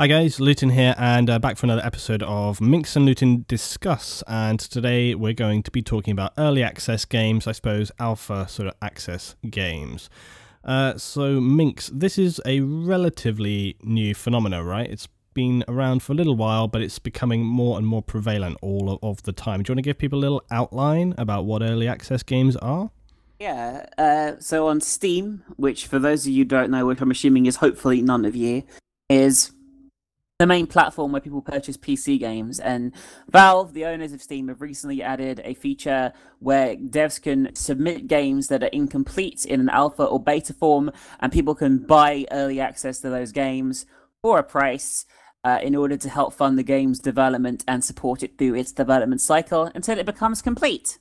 Hi guys, Luetin here, and back for another episode of Minx and Luetin Discuss, and today we're going to be talking about early access games, I suppose alpha sort of access games. So Minx, this is a relatively new phenomena, right? It's been around for a little while, but it's becoming more and more prevalent all of the time. Do you want to give people a little outline about what early access games are? Yeah, so on Steam, which for those of you who don't know, which I'm assuming is hopefully none of you, is the main platform where people purchase PC games. And Valve, the owners of Steam, have recently added a feature where devs can submit games that are incomplete in an alpha or beta form, and people can buy early access to those games for a price in order to help fund the game's development and support it through its development cycle until it becomes complete.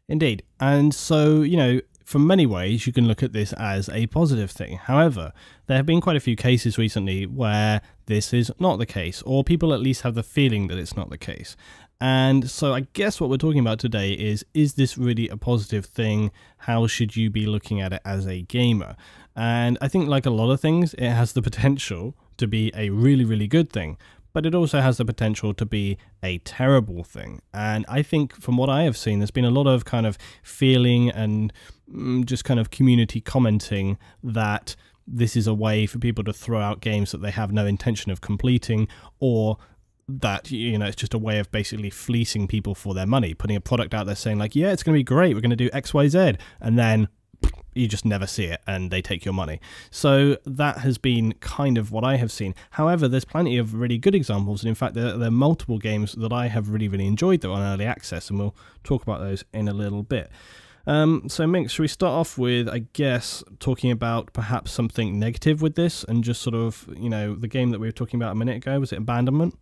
Indeed. And so, you know, from many ways, you can look at this as a positive thing. However, there have been quite a few cases recently where this is not the case, or people at least have the feeling that it's not the case. And so I guess what we're talking about today is this really a positive thing? How should you be looking at it as a gamer? And I think like a lot of things, it has the potential to be a really, really good thing, but it also has the potential to be a terrible thing. And I think from what I have seen, there's been a lot of kind of feeling and just kind of community commenting that this is a way for people to throw out games that they have no intention of completing, or that, you know, it's just a way of basically fleecing people for their money, putting a product out there saying like, yeah, it's going to be great, we're going to do X, Y, Z, and then you just never see it and they take your money. So that has been kind of what I have seen. However, there's plenty of really good examples, and in fact there are multiple games that I have really enjoyed that are on early access, and we'll talk about those in a little bit. So Minx, should we start off with, I guess, talking about perhaps something negative with this, and just sort of, you know, the game that we were talking about a minute ago, was it Abandonment?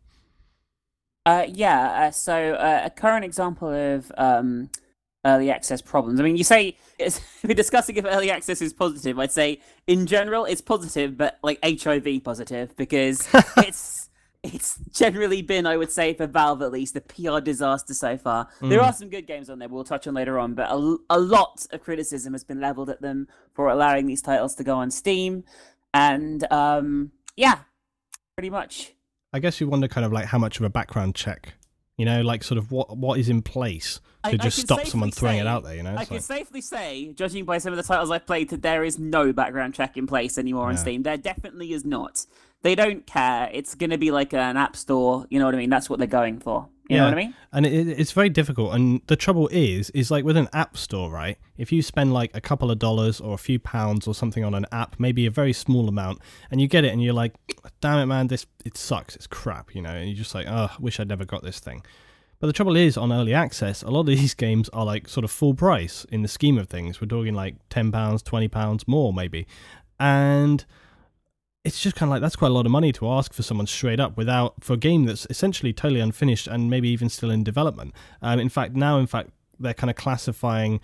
So a current example of early access problems. I mean, you say we're discussing if early access is positive. I'd say in general it's positive, but like HIV positive, because it's generally been, I would say, for Valve at least, a PR disaster so far. There are some good games on there we'll touch on later on, but a lot of criticism has been leveled at them for allowing these titles to go on Steam. And yeah, pretty much. I guess you wonder kind of like how much of a background check, you know, like sort of what is in place to just stop someone throwing it out there, you know? I can safely say, judging by some of the titles I've played, that there is no background check in place anymore on Steam. There definitely is not. They don't care. It's going to be like an App Store, you know what I mean? That's what they're going for. You know what I mean? And it's very difficult. And the trouble is like with an App Store, right? If you spend like a couple of dollars or a few pounds or something on an app, maybe a very small amount, and you get it and you're like, damn it, man, it sucks. It's crap, you know? And you're just like, oh, I wish I'd never got this thing. But the trouble is, on early access, a lot of these games are like sort of full price in the scheme of things. We're talking like £10, £20 more maybe. And it's just kind of like, that's quite a lot of money to ask for someone straight up for a game that's essentially totally unfinished and maybe even still in development. In fact, they're kind of classifying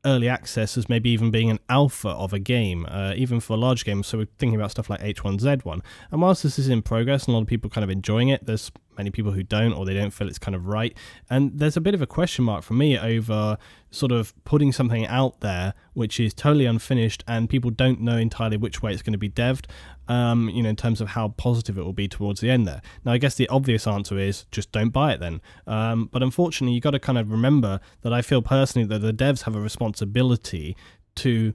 early access as maybe even being an alpha of a game, even for large games. So we're thinking about stuff like H1Z1. And whilst this is in progress and a lot of people kind of enjoying it, there's many people who don't, or they don't feel it's kind of right. And there's a bit of a question mark for me over sort of putting something out there which is totally unfinished and people don't know entirely which way it's going to be devved, you know, in terms of how positive it will be towards the end there. Now, I guess the obvious answer is just don't buy it then. But unfortunately, you've got to kind of remember that I feel personally that the devs have a responsibility to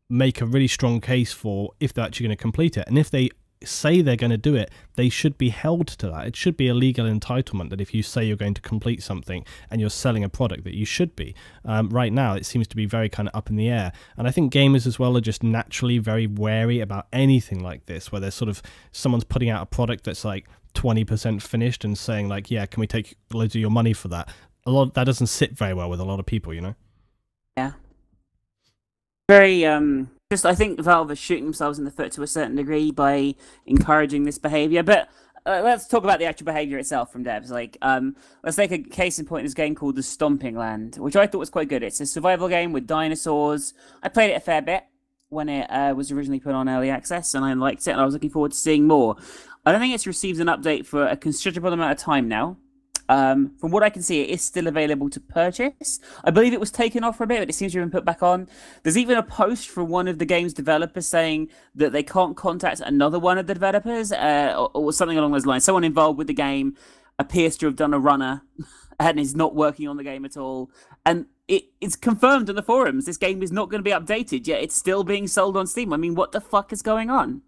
make a really strong case for if they're actually going to complete it. And if they say they're going to do it, they should be held to that. It should be a legal entitlement that if you say you're going to complete something and you're selling a product, that you should be. Right now, it seems to be very kind of up in the air. And I think gamers as well are just naturally very wary about anything like this, where there's sort of someone's putting out a product that's like 20% finished and saying like, yeah, can we take loads of your money for that? That doesn't sit very well with a lot of people, you know? Yeah. Very, I think Valve are shooting themselves in the foot to a certain degree by encouraging this behavior. But let's talk about the actual behavior itself from devs. Like, let's take a case in point in this game called The Stomping Land, which I thought was quite good. It's a survival game with dinosaurs. I played it a fair bit when it was originally put on early access, and I liked it, and I was looking forward to seeing more. I don't think it's received an update for a considerable amount of time now. From what I can see, it is still available to purchase. I believe it was taken off for a bit, but it seems to have been put back on. There's even a post from one of the game's developers saying that they can't contact another one of the developers, or something along those lines. Someone involved with the game appears to have done a runner and is not working on the game at all. And it's confirmed on the forums. This game is not going to be updated, yet it's still being sold on Steam. I mean, what the fuck is going on?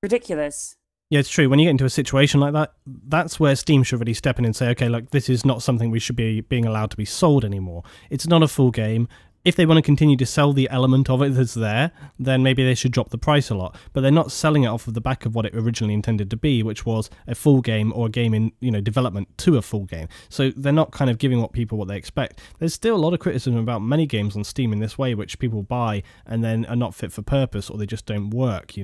Ridiculous. Yeah, it's true. When you get into a situation like that, that's where Steam should really step in and say, okay, look, this is not something we should be being allowed to be sold anymore. It's not a full game. If they want to continue to sell the element of it that's there, then maybe they should drop the price a lot. But they're not selling it off of the back of what it originally intended to be, which was a full game or a game in development to a full game. So they're not kind of giving people what they expect. There's still a lot of criticism about many games on Steam in this way, which people buy and then are not fit for purpose, or they just don't work,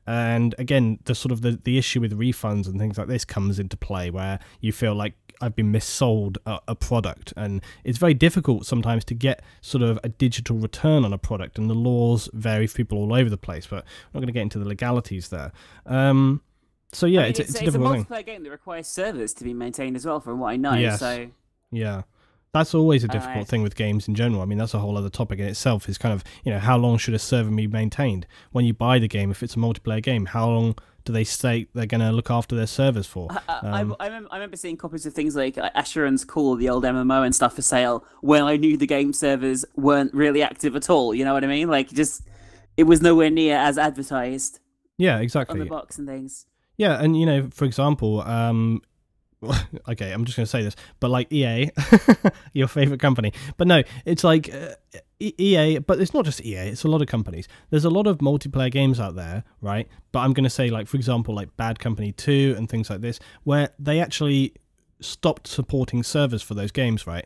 And again, the issue with refunds and things like this comes into play, where you feel like I've been missold a product, and it's very difficult sometimes to get sort of a digital return on a product, and the laws vary for people all over the place, but we're not going to get into the legalities there. So yeah, it's a difficult thing. It's a multiplayer game that requires servers to be maintained as well, from what I know. Yes. So yeah, that's always a difficult thing with games in general. I mean, that's a whole other topic in itself, is kind of, how long should a server be maintained? When you buy the game, if it's a multiplayer game, how long do they say they're going to look after their servers for? I remember seeing copies of things like Asheron's Call, the old MMO and stuff, for sale when I knew the game servers weren't really active at all. You know what I mean? Like, it was nowhere near as advertised. Yeah, exactly. On the box and things. Yeah, and for example, okay, I'm just going to say this, but like EA, your favorite company. But no, it's like EA, but it's not just EA, it's a lot of companies. There's a lot of multiplayer games out there, right? But I'm going to say, like, for example, like Bad Company 2 and things like this, where they actually stopped supporting servers for those games, right?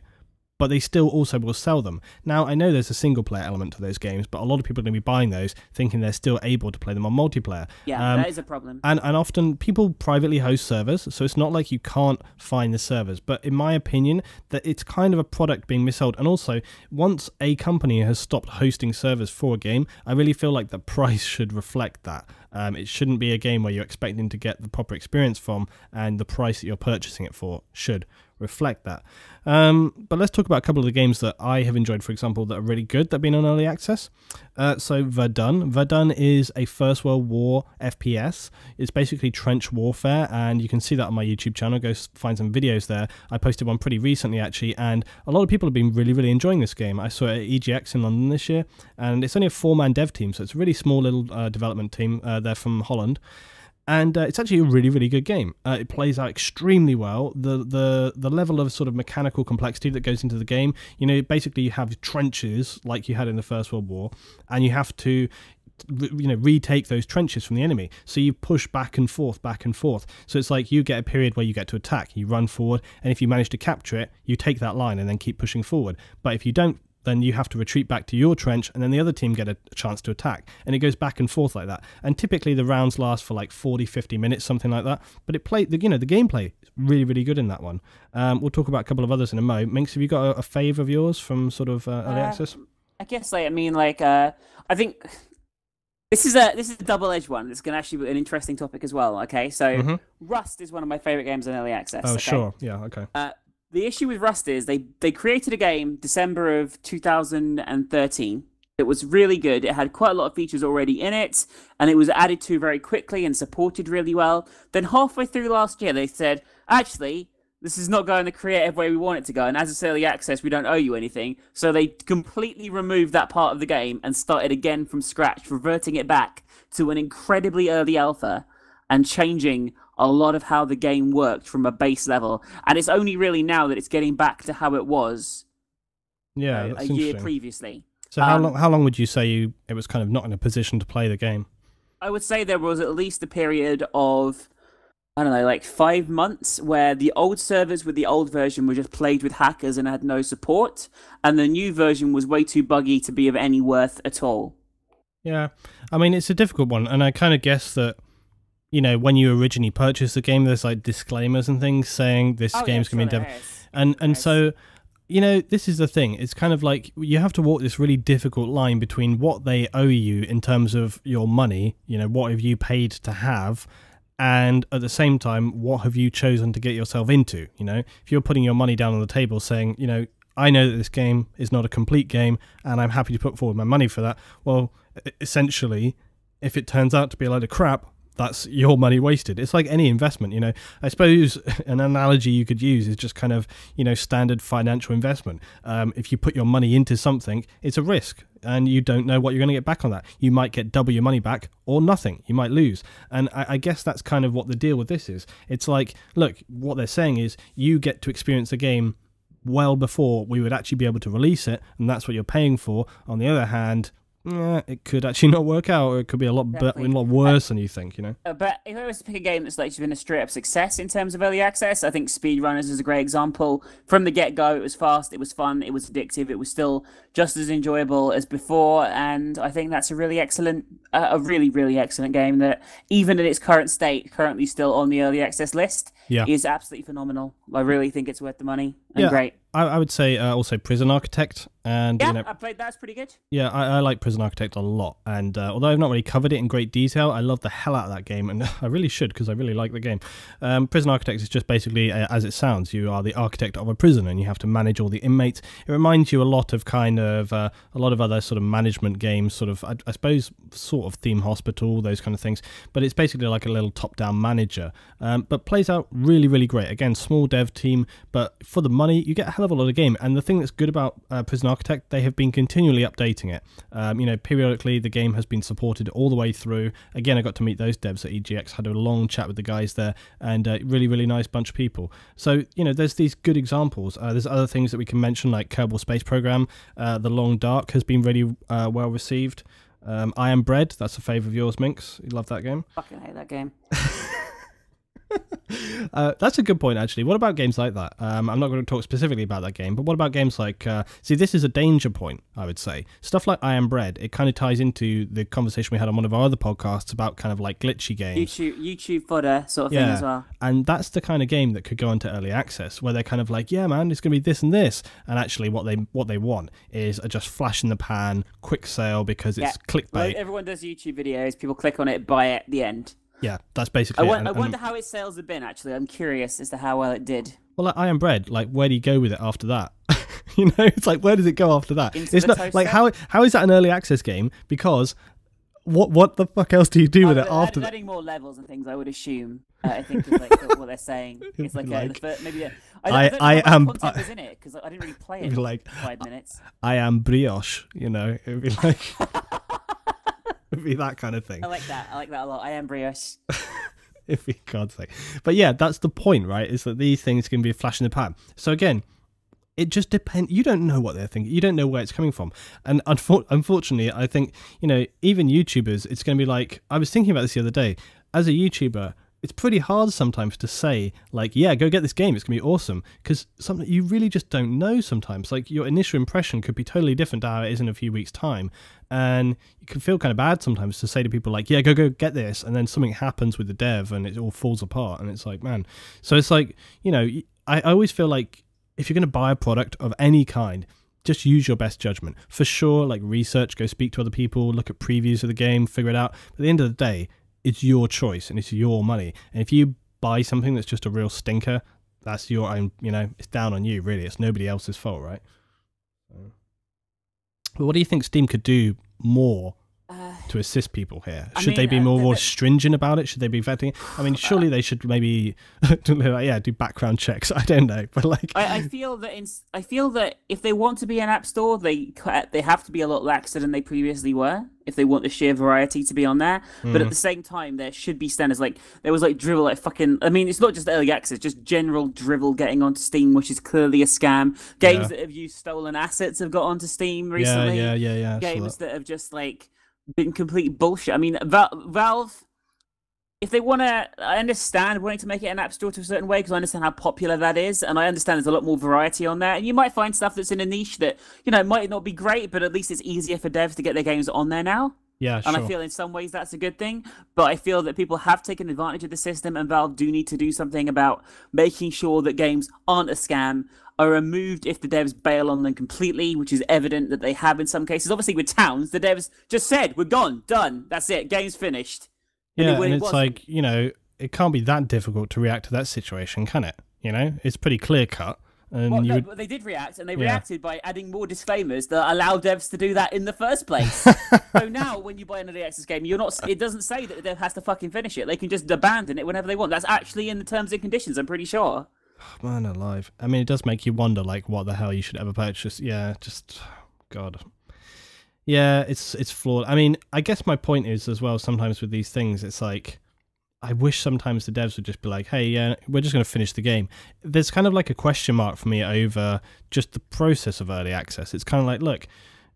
But they still also will sell them. Now, I know there's a single-player element to those games, but a lot of people are going to be buying those thinking they're still able to play them on multiplayer. Yeah, that is a problem. And often people privately host servers, so it's not like you can't find the servers. But in my opinion, that it's kind of a product being missold. And also, once a company has stopped hosting servers for a game, I really feel like the price should reflect that. It shouldn't be a game where you're expecting to get the proper experience from, and the price that you're purchasing it for should reflect that. But let's talk about a couple of the games that I have enjoyed, for example, that are really good, that have been on early access. So Verdun. Verdun is a First World War FPS. It's basically trench warfare, and you can see that on my YouTube channel. Go find some videos there. I posted one pretty recently, actually, and a lot of people have been really, really enjoying this game. I saw it at EGX in London this year, and it's only a 4-man dev team, so it's a really small little development team. They're from Holland. And it's actually a really, really good game. It plays out extremely well. The level of sort of mechanical complexity that goes into the game, basically you have trenches like you had in the First World War, and you have to retake those trenches from the enemy. So you push back and forth, back and forth. So it's like you get a period where you get to attack, you run forward, and if you manage to capture it, you take that line and then keep pushing forward. But if you don't, then you have to retreat back to your trench, and then the other team get a chance to attack. And it goes back and forth like that. And typically the rounds last for like 40, 50 minutes, something like that. But the gameplay is really, really good in that one. We'll talk about a couple of others in a moment. Minx, have you got a fave of yours from sort of early access? I guess, I think this is a double-edged one. It's going to actually be an interesting topic as well, okay? So Rust is one of my favorite games in early access. Oh, okay? sure. Yeah, okay. The issue with Rust is they created a game December of 2013 that was really good. It had quite a lot of features already in it, and it was added to very quickly and supported really well. Then halfway through last year, they said, actually, this is not going the creative way we want it to go, and as it's early access, we don't owe you anything. So they completely removed that part of the game and started again from scratch, reverting it back to an incredibly early alpha and changing a lot of how the game worked from a base level. And it's only really now that it's getting back to how it was a year previously. So how long would you say it was kind of not in a position to play the game? I would say there was at least a period of, I don't know, like 5 months where the old servers with the old version were just plagued with hackers and had no support, and the new version was way too buggy to be of any worth at all. Yeah, I mean, it's a difficult one, and I kind of guess that, when you originally purchased the game, there's like disclaimers and things saying this game's going to be in dev. And so, this is the thing. It's kind of like you have to walk this really difficult line between what they owe you in terms of your money, what have you paid to have, And at the same time, what have you chosen to get yourself into? You know, if you're putting your money down on the table saying, you know, I know that this game is not a complete game and I'm happy to put forward my money for that. Well, essentially, if it turns out to be a load of crap, that's your money wasted. It's like any investment, you know. I suppose an analogy you could use is just kind of, you know, standard financial investment. If you put your money into something, it's a risk and you don't know what you're going to get back on that. You might get double your money back or nothing. You might lose. And I guess that's kind of what the deal with this is. It's like, look, what they're saying is you get to experience the game well before we would actually be able to release it, and that's what you're paying for. On the other hand, it could actually not work out, or it could be a lot worse than you think, you know. But if I was to pick a game that's like been a straight up success in terms of early access, I think Speedrunners is a great example. From the get go, it was fast, it was fun, it was addictive, it was still just as enjoyable as before, and I think that's a really excellent, really excellent game that, even in its current state, currently still on the early access list, is absolutely phenomenal. I really think it's worth the money and great. I would say also Prison Architect. And, you know, I played that. It's pretty good. Yeah, I like Prison Architect a lot. And although I've not really covered it in great detail, I love the hell out of that game. And I really should, because I really like the game. Prison Architect is just basically, as it sounds, you are the architect of a prison and you have to manage all the inmates. It reminds you a lot of kind of a lot of other sort of management games, sort of, I suppose, sort of Theme Hospital, those kind of things. But it's basically like a little top-down manager. But plays out really, really great. Again, small dev team, but for the money, you get a hell of a lot of game. And the thing that's good about Prison Architect, they have been continually updating it. You know, periodically the game has been supported all the way through. Again, I got to meet those devs at EGX, had a long chat with the guys there, and really, really nice bunch of people. So, you know, there's these good examples. There's other things that we can mention, like Kerbal Space Program. The Long Dark has been really well received. I Am Bread, that's a favourite of yours, Minx. You love that game? Fucking hate that game. That's a good point, actually. What about games like that? I'm not going to talk specifically about that game, but what about games like... see, this is a danger point, I would say. Stuff like I Am Bread, it kind of ties into the conversation we had on one of our other podcasts about kind of like glitchy games. YouTube fodder sort of thing as well. And that's the kind of game that could go into early access, where they're kind of like, yeah, man, it's going to be this and this. And actually what they want is a just flash in the pan, quick sale, because it's clickbait. Like everyone does YouTube videos, people click on it, buy it at the end. Yeah, that's basically it. I wonder how its sales have been, actually. I'm curious as to how well it did. Well, like I Am Bread, like, where do you go with it after that? You know, it's like, where does it go after that? It's not toaster? like, how is that an early access game? Because what the fuck else do you do with it after that? Adding more levels and things, I would assume. I think is like what they're saying. It's like, maybe I don't know what content is in it, because I didn't really play it like, for 5 minutes. I am brioche, you know. It would be like... It'd be that kind of thing. I like that a lot. I am brioche. If you can't say. But yeah, that's the point, right? Is that these things can be a flash in the pan. So again, it just depends. You don't know what they're thinking. You don't know where it's coming from. And unfortunately, I think, you know, even YouTubers, it's going to be like, I was thinking about this the other day. As a YouTuber, it's pretty hard sometimes to say, like, yeah, go get this game, it's going to be awesome. Because something you really just don't know sometimes. Like, your initial impression could be totally different to how it is in a few weeks' time. And you can feel kind of bad sometimes to say to people, like, yeah, go get this. And then something happens with the dev and it all falls apart. And it's like, man. So it's like, you know, I always feel like if you're going to buy a product of any kind, just use your best judgment. For sure, like, research, go speak to other people, look at previews of the game, figure it out. But at the end of the day, it's your choice and it's your money. And if you buy something that's just a real stinker, that's your own, you know, it's down on you, really. It's nobody else's fault, right? But what do you think Steam could do more to assist people here? Should they be more stringent about it? Should they be vetting it? I mean, surely they should maybe do background checks. I don't know, but like I feel that if they want to be an app store, they have to be a lot laxer than they previously were. If they want the sheer variety to be on there, but at the same time, there should be standards. Like there was like Drivel, like fucking. I mean, it's not just early access, just general Drivel getting onto Steam, which is clearly a scam. Games that have used stolen assets have got onto Steam recently. Yeah. Games that have just like been complete bullshit. I mean, Valve, if they want to, I understand wanting to make it an app store to a certain way, because I understand how popular that is, and I understand there's a lot more variety on there. And you might find stuff that's in a niche that, you know, might not be great, but at least it's easier for devs to get their games on there now. Yeah, sure. And I feel in some ways that's a good thing, but I feel that people have taken advantage of the system, and Valve do need to do something about making sure that games aren't a scam, are removed if the devs bail on them completely, which is evident that they have in some cases. Obviously with Towns, the devs just said, we're gone, done, that's it, game's finished. Yeah, and it's like, you know, it can't be that difficult to react to that situation, can it? You know, it's pretty clear cut. And well, no, but they did react, and they reacted by adding more disclaimers that allow devs to do that in the first place. So now, when you buy an early access game, it doesn't say that the dev has to fucking finish it. They can just abandon it whenever they want. That's actually in the terms and conditions, I'm pretty sure. Man alive. I mean, it does make you wonder, like, what the hell you should ever purchase. Yeah, just... God. Yeah, it's flawed. I mean, I guess my point is, as well, sometimes with these things, it's like... I wish sometimes the devs would just be like, hey, yeah, we're just going to finish the game. There's kind of like a question mark for me over just the process of early access. It's kind of like, look,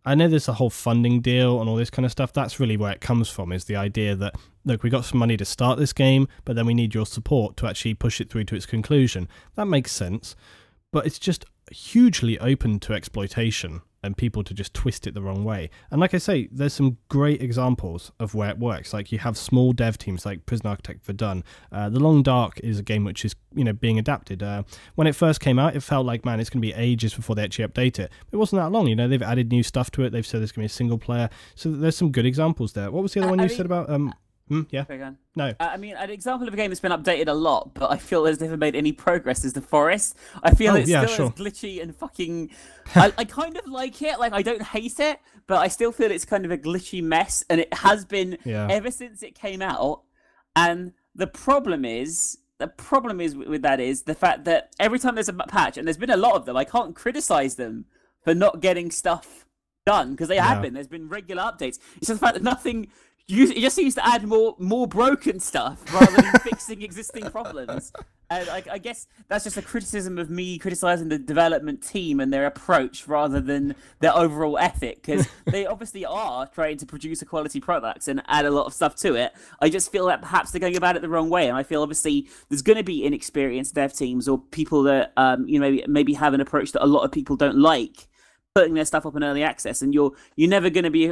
I know there's a whole funding deal and all this kind of stuff. That's really where it comes from, is the idea that, look, we got some money to start this game, but then we need your support to actually push it through to its conclusion. That makes sense, but it's just hugely open to exploitation and people to just twist it the wrong way. And like I say, there's some great examples of where it works. Like you have small dev teams like Prison Architect Verdun. The Long Dark is a game which is, you know, being adapted. When it first came out, it felt like, man, it's going to be ages before they actually update it. It wasn't that long. You know, they've added new stuff to it. They've said there's going to be a single player. So there's some good examples there. What was the other one you said about? Yeah. No. I mean, an example of a game that's been updated a lot, but I feel has never made any progress is The Forest. I feel it's still as glitchy and fucking... I kind of like it. Like, I don't hate it, but I still feel it's kind of a glitchy mess, and it has been ever since it came out. And the problem is with that is the fact that every time there's a patch, and there's been a lot of them, I can't criticize them for not getting stuff done, because they have been. There's been regular updates. It's just the fact that nothing... It just seems to add more broken stuff rather than fixing existing problems. And I guess that's just a criticism of me criticizing the development team and their approach rather than their overall ethic, because they obviously are trying to produce a quality product and add a lot of stuff to it. I just feel that perhaps they're going about it the wrong way, and I feel obviously there's going to be inexperienced dev teams or people that you know, maybe have an approach that a lot of people don't like, putting their stuff up in early access, and you're never going to be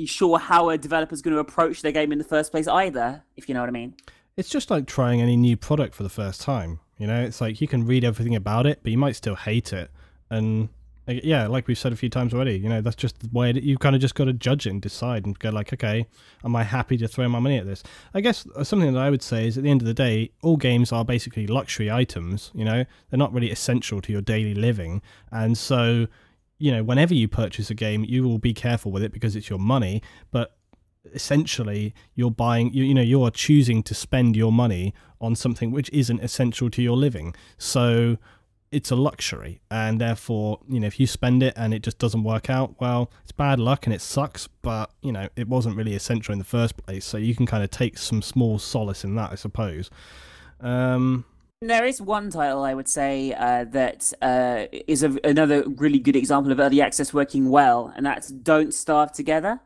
sure how a developer's going to approach their game in the first place either, if you know what I mean. It's just like trying any new product for the first time. You know, it's like you can read everything about it, but you might still hate it. And yeah, like we've said a few times already, you know, that's just the way you kind of just got to judge it and decide and go like, okay, am I happy to throw my money at this? I guess something that I would say is, at the end of the day, all games are basically luxury items. You know, they're not really essential to your daily living, and so, you know, whenever you purchase a game, you will be careful with it because it's your money, but essentially you're buying, you know, you are choosing to spend your money on something which isn't essential to your living. So it's a luxury, and therefore, you know, if you spend it and it just doesn't work out, well, it's bad luck and it sucks, but, you know, it wasn't really essential in the first place, so you can kind of take some small solace in that, I suppose. There is one title, I would say, that is another really good example of early access working well, and that's Don't Starve Together.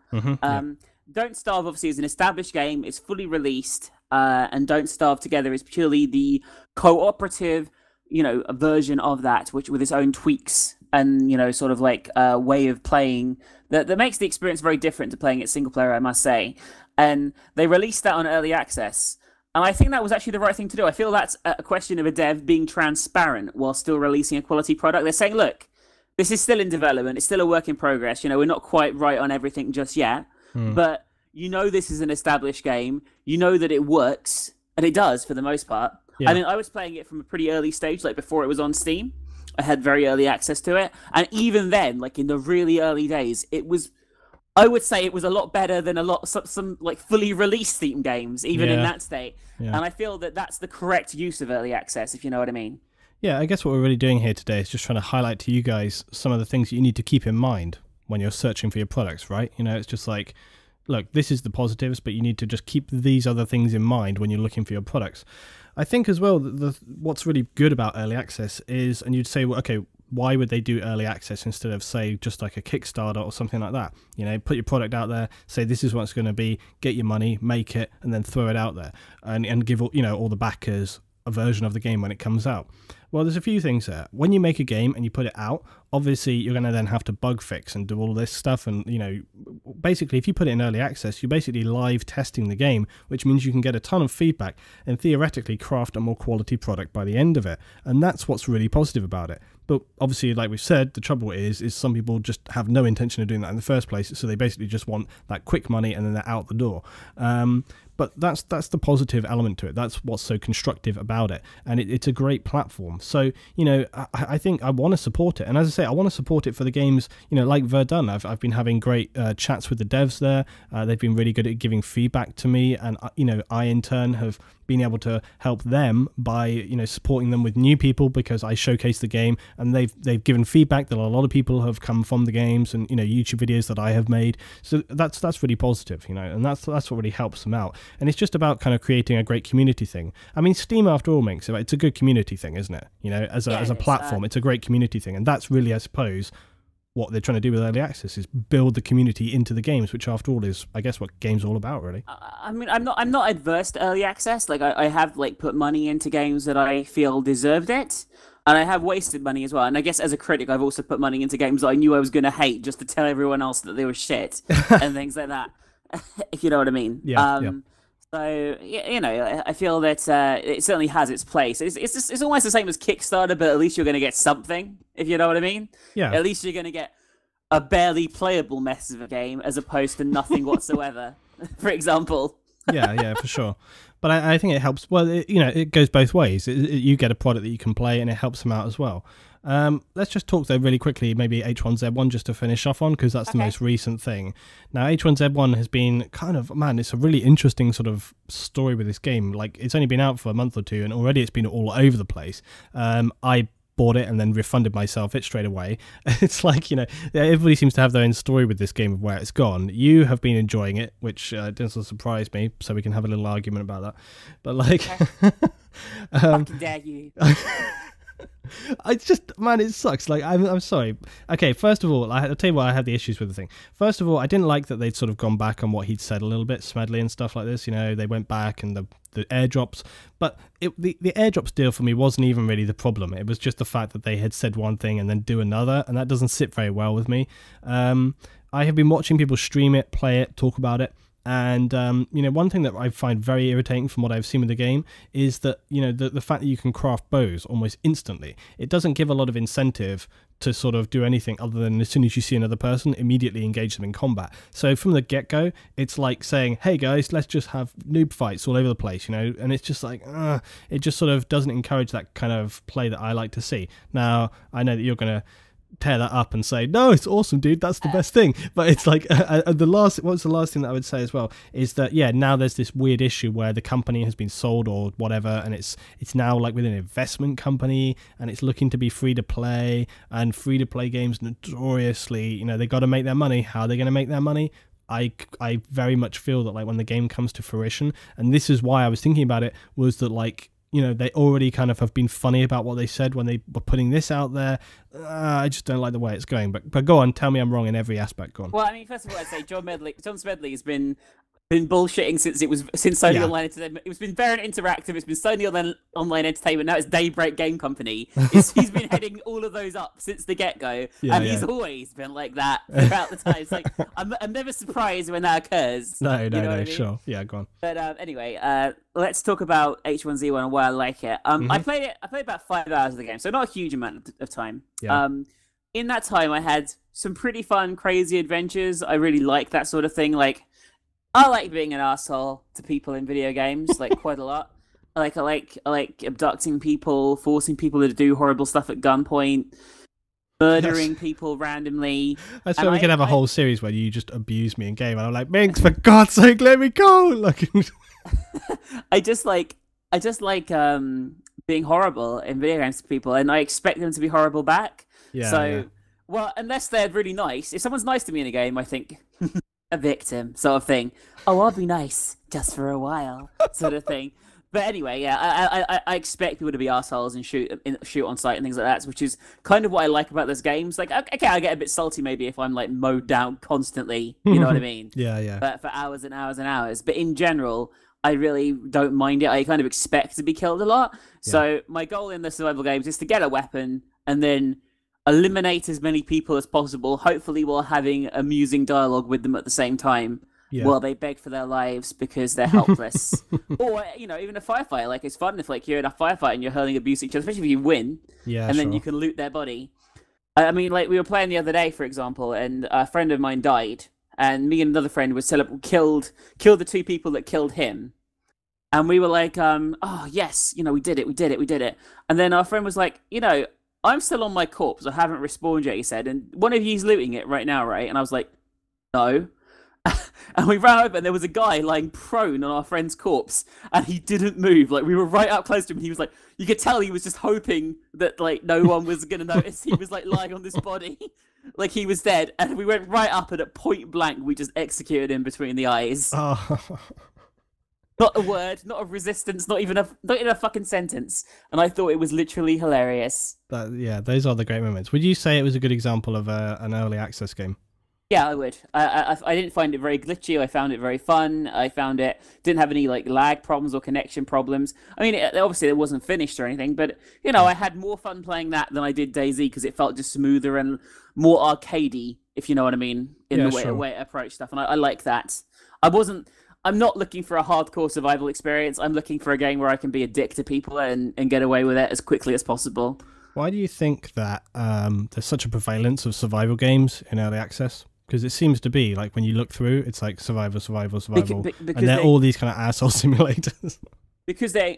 Don't Starve, obviously, is an established game. It's fully released, and Don't Starve Together is purely the cooperative, you know, version of that, which with its own tweaks and, you know, sort of like way of playing that makes the experience very different to playing it single player, I must say. And they released that on early access. And I think that was actually the right thing to do. I feel that's a question of a dev being transparent while still releasing a quality product. They're saying, look, this is still in development. It's still a work in progress. You know, we're not quite right on everything just yet. But you know this is an established game. You know that it works. And it does, for the most part. I mean, I was playing it from a pretty early stage, like before it was on Steam. I had very early access to it. And even then, like in the really early days, it was... I would say it was a lot better than some like fully released Steam games, even in that state. And I feel that that's the correct use of early access, if you know what I mean. Yeah, I guess what we're really doing here today is just trying to highlight to you guys some of the things you need to keep in mind when you're searching for your products, right? You know, it's just like, look, this is the positives, but you need to just keep these other things in mind when you're looking for your products. I think as well, what's really good about early access is, and you'd say, well, okay, why would they do early access instead of, say, just like a Kickstarter or something like that? You know, put your product out there, say this is what it's going to be, get your money, make it, and then throw it out there, and give, you know, all the backers a version of the game when it comes out. Well, there's a few things there. When you make a game and you put it out, obviously you're going to then have to bug fix and do all this stuff. And, you know, basically if you put it in early access, you're basically live testing the game, which means you can get a ton of feedback and theoretically craft a more quality product by the end of it. And that's what's really positive about it. But obviously, like we've said, the trouble is some people just have no intention of doing that in the first place. So they basically just want that quick money and then they're out the door. but that's the positive element to it. That's what's so constructive about it, and it's a great platform. So I think I want to support it, and as I say, I want to support it for the games like Verdun. I've been having great chats with the devs there. They've been really good at giving feedback to me, and I in turn have been able to help them by supporting them with new people, because I showcase the game and they've given feedback that a lot of people have come from the games and YouTube videos that I have made. So that's really positive, and that's what really helps them out. And it's just about kind of creating a great community thing. I mean, Steam after all, Minx, it's a good community thing, isn't it? As a platform, it's a great community thing, and that's really, I suppose, what they're trying to do with early access, is build the community into the games, which after all is, I guess, what games are all about, really. I mean, I'm not adverse to early access. Like I have put money into games that I feel deserved it, and I have wasted money as well. And I guess as a critic, I've also put money into games that I knew I was going to hate, just to tell everyone else that they were shit and things like that. If you know what I mean. Yeah. So I feel that it certainly has its place. It's almost the same as Kickstarter, but at least you're going to get something, if you know what I mean. Yeah. At least you're going to get a barely playable mess of a game, as opposed to nothing whatsoever, for example. Yeah, for sure. But I think it helps. Well, it goes both ways. You get a product that you can play, and it helps them out as well. Let's just talk though really quickly, maybe H1Z1 just to finish off on, because that's the most recent thing. Now H1Z1 has been kind of, it's a really interesting sort of story with this game. Like, it's only been out for a month or two, and already it's been all over the place. I bought it and then refunded myself it straight away. It's like, everybody seems to have their own story with this game of where it's gone. You have been enjoying it, which doesn't surprise me, so we can have a little argument about that. But like, fucking dare you. I just, it sucks. Like, I'm sorry. Okay, first of all, I'll tell you why I had the issues with the thing. First of all, I didn't like that they'd sort of gone back on what he'd said a little bit, Smedley and stuff like this. They went back and the airdrops. But the airdrops deal for me wasn't even really the problem. It was just the fact that they had said one thing and then do another, and that doesn't sit very well with me. I have been watching people stream it, play it, talk about it. And one thing that I find very irritating from what I've seen with the game is that the fact that you can craft bows almost instantly, it doesn't give a lot of incentive to sort of do anything other than, as soon as you see another person, immediately engage them in combat. So from the get-go, it's like saying, hey guys, let's just have noob fights all over the place, and it's just like, it just sort of doesn't encourage that kind of play that I like to see. Now, I know that you're going to tear that up and say, no, it's awesome, dude, that's the best thing. But it's like, what's the last thing that I would say as well is that, now there's this weird issue where the company has been sold or whatever, and it's now like with an investment company, and it's looking to be free to play, and free to play games notoriously, they got to make their money. How are they going to make their money? I very much feel that, like, when the game comes to fruition, and this is why I was thinking about it, was that, like, they already kind of have been funny about what they said when they were putting this out there. I just don't like the way it's going. But go on, tell me I'm wrong in every aspect. Go on. Well, I mean, first of all, I'd say John Smedley has been bullshitting since Sony Online Entertainment. It's been Variant Interactive. It's been Sony Online Entertainment. Now it's Daybreak Game Company. He's been heading all of those up since the get-go, and he's always been like that throughout the time. It's like, I'm never surprised when that occurs. No, what I mean? Sure. Yeah, go on. But anyway, let's talk about H1Z1 and why I like it. I played about 5 hours of the game, so not a huge amount of time. Yeah. In that time, I had some pretty fun, crazy adventures. I really like that sort of thing. Like, I like being an asshole to people in video games, like, quite a lot. I like abducting people, forcing people to do horrible stuff at gunpoint, murdering people randomly. I swear we could have a whole series where you just abuse me in game, and I'm like, Minx, for God's sake, let me go! Like, I just like being horrible in video games to people, and I expect them to be horrible back. Well, unless they're really nice. If someone's nice to me in a game, I think a victim sort of thing. Oh, I'll be nice just for a while, sort of thing. But anyway, I expect people to be assholes and shoot on sight and things like that, which is kind of what I like about those games. Like, okay, I get a bit salty maybe if I'm like mowed down constantly. You know what I mean? Yeah. But for hours and hours and hours. But in general, I really don't mind it. I kind of expect to be killed a lot. Yeah. So my goal in the survival games is to get a weapon and then eliminate as many people as possible, hopefully while having amusing dialogue with them at the same time. Yeah. While they beg for their lives because they're helpless. Or, even a firefight. Like, it's fun if, like, you're in a firefight and you're hurling abuse at each other, especially if you win. Yeah, and then you can loot their body. I mean, like, we were playing the other day, for example, and a friend of mine died. and me and another friend killed the two people that killed him. And we were like, oh, yes, we did it. And then our friend was like, I'm still on my corpse. I haven't respawned yet, he said. And one of you's looting it right now, right? And I was like, no. And we ran over and there was a guy lying prone on our friend's corpse and he didn't move. Like, we were right up close to him and he was like, you could tell he was just hoping that, like, no one was going to notice he was, like, lying on this body. Like, he was dead. And we went right up and at point blank, we just executed him between the eyes. Oh. Not a word, not a resistance, not even a fucking sentence. And I thought it was literally hilarious. Those are the great moments. Would you say it was a good example of an early access game? Yeah, I would. I didn't find it very glitchy. I found it very fun. I found it didn't have any like lag problems or connection problems. I mean, obviously it wasn't finished or anything, but I had more fun playing that than I did DayZ because it felt just smoother and more arcadey, if you know what I mean, in the way it approached stuff. And I like that. I'm not looking for a hardcore survival experience. I'm looking for a game where I can be a dick to people and get away with it as quickly as possible. Why do you think that there's such a prevalence of survival games in early access? Because it seems to be, like, when you look through, it's like survival, and they're all these kind of asshole simulators. Because they're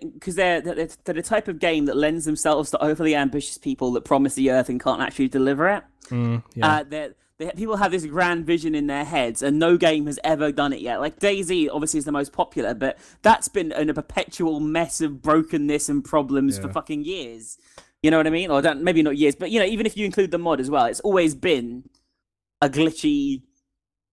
the type of game that lends themselves to overly ambitious people that promise the earth and can't actually deliver it. People have this grand vision in their heads, and no game has ever done it yet. Like DayZ, obviously, is the most popular, but that's been in a perpetual mess of brokenness and problems for fucking years. You know what I mean? Or maybe not years, but even if you include the mod as well, it's always been a glitchy,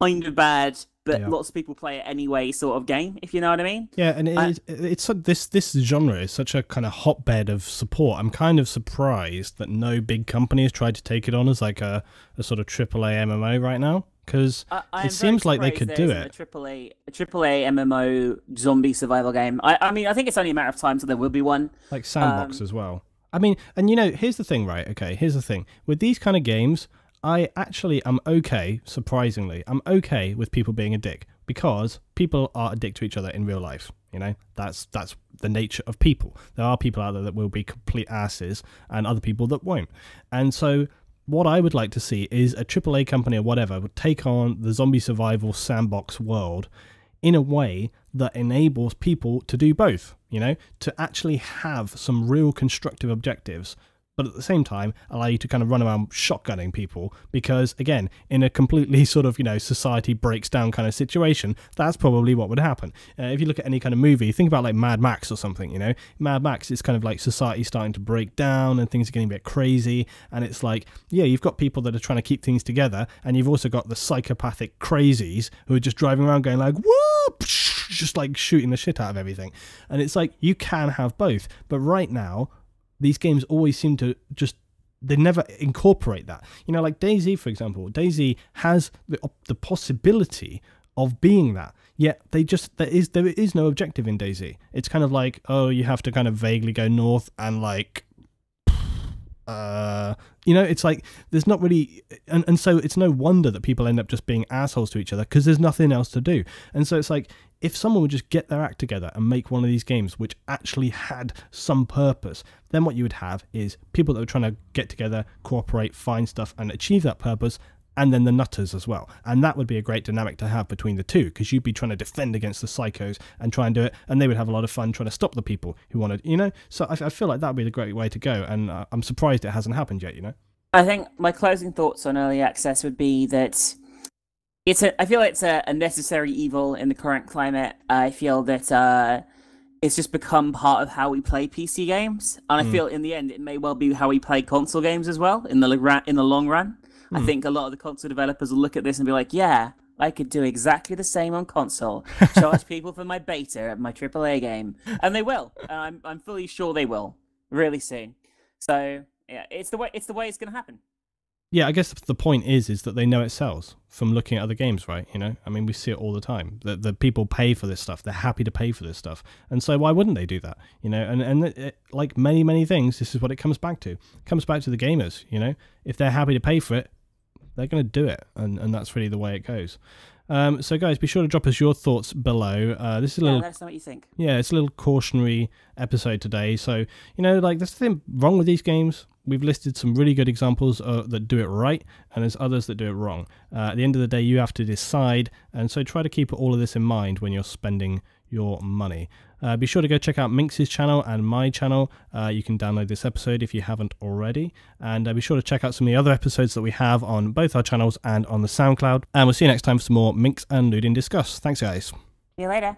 kind of bad, but lots of people play it anyway sort of game, if you know what I mean. Yeah, and this genre is such a kind of hotbed of support. I'm kind of surprised that no big company has tried to take it on as like a sort of AAA MMO right now, because it seems like they could do it. A AAA MMO zombie survival game. I mean, I think it's only a matter of time till there will be one. Like Sandbox as well. I mean, and here's the thing, right? Okay, here's the thing. With these kind of games, I actually am okay, surprisingly, I'm okay with people being a dick, because people are a dick to each other in real life. That's the nature of people. There are people out there that will be complete asses and other people that won't. And so what I would like to see is a AAA company or whatever would take on the zombie survival sandbox world in a way that enables people to do both, to actually have some real constructive objectives, but at the same time allow you to kind of run around shotgunning people, because again, in a completely sort of society breaks down kind of situation, that's probably what would happen. If you look at any kind of movie, think about like Mad Max or something. Mad Max is kind of like society starting to break down and things are getting a bit crazy, and it's like, you've got people that are trying to keep things together, and you've also got the psychopathic crazies who are just driving around going like, whoop, just like shooting the shit out of everything. And it's like, you can have both, but right now these games always seem to they never incorporate that. Like DayZ, for example. DayZ has the possibility of being that, yet there is no objective in DayZ. It's kind of like, you have to kind of vaguely go north and like, it's like there's not really, and so it's no wonder that people end up just being assholes to each other, because there's nothing else to do. And so it's like, if someone would just get their act together and make one of these games which actually had some purpose, then what you would have is people that are trying to get together, cooperate, find stuff and achieve that purpose, and then the nutters as well. And that would be a great dynamic to have between the two, because you'd be trying to defend against the psychos and try and do it, and they would have a lot of fun trying to stop the people who wanted, So I feel like that would be the great way to go, and I'm surprised it hasn't happened yet, I think my closing thoughts on early access would be that I feel it's a necessary evil in the current climate. I feel that it's just become part of how we play PC games, and I feel in the end it may well be how we play console games as well in the long run. I think a lot of the console developers will look at this and be like, yeah, I could do exactly the same on console. Charge people for my beta of my AAA game, and they will. I'm fully sure they will really soon. So yeah, it's the way it's going to happen. Yeah, I guess the point is that they know it sells from looking at other games, right? I mean, we see it all the time. The people pay for this stuff. They're happy to pay for this stuff. And so why wouldn't they do that? And like many, many things, this is what it comes back to. It comes back to the gamers, If they're happy to pay for it, they're going to do it. And that's really the way it goes. So guys, be sure to drop us your thoughts below. This is a little, let us know what you think. Yeah, it's a little cautionary episode today. So, like, there's nothing wrong with these games. we've listed some really good examples that do it right, and there's others that do it wrong. At the end of the day, you have to decide, and so try to keep all of this in mind when you're spending your money. Be sure to go check out Minx's channel and my channel. You can download this episode if you haven't already, and be sure to check out some of the other episodes that we have on both our channels and on the SoundCloud. And we'll see you next time for some more Minx and Luetin Discuss. Thanks, guys. See you later.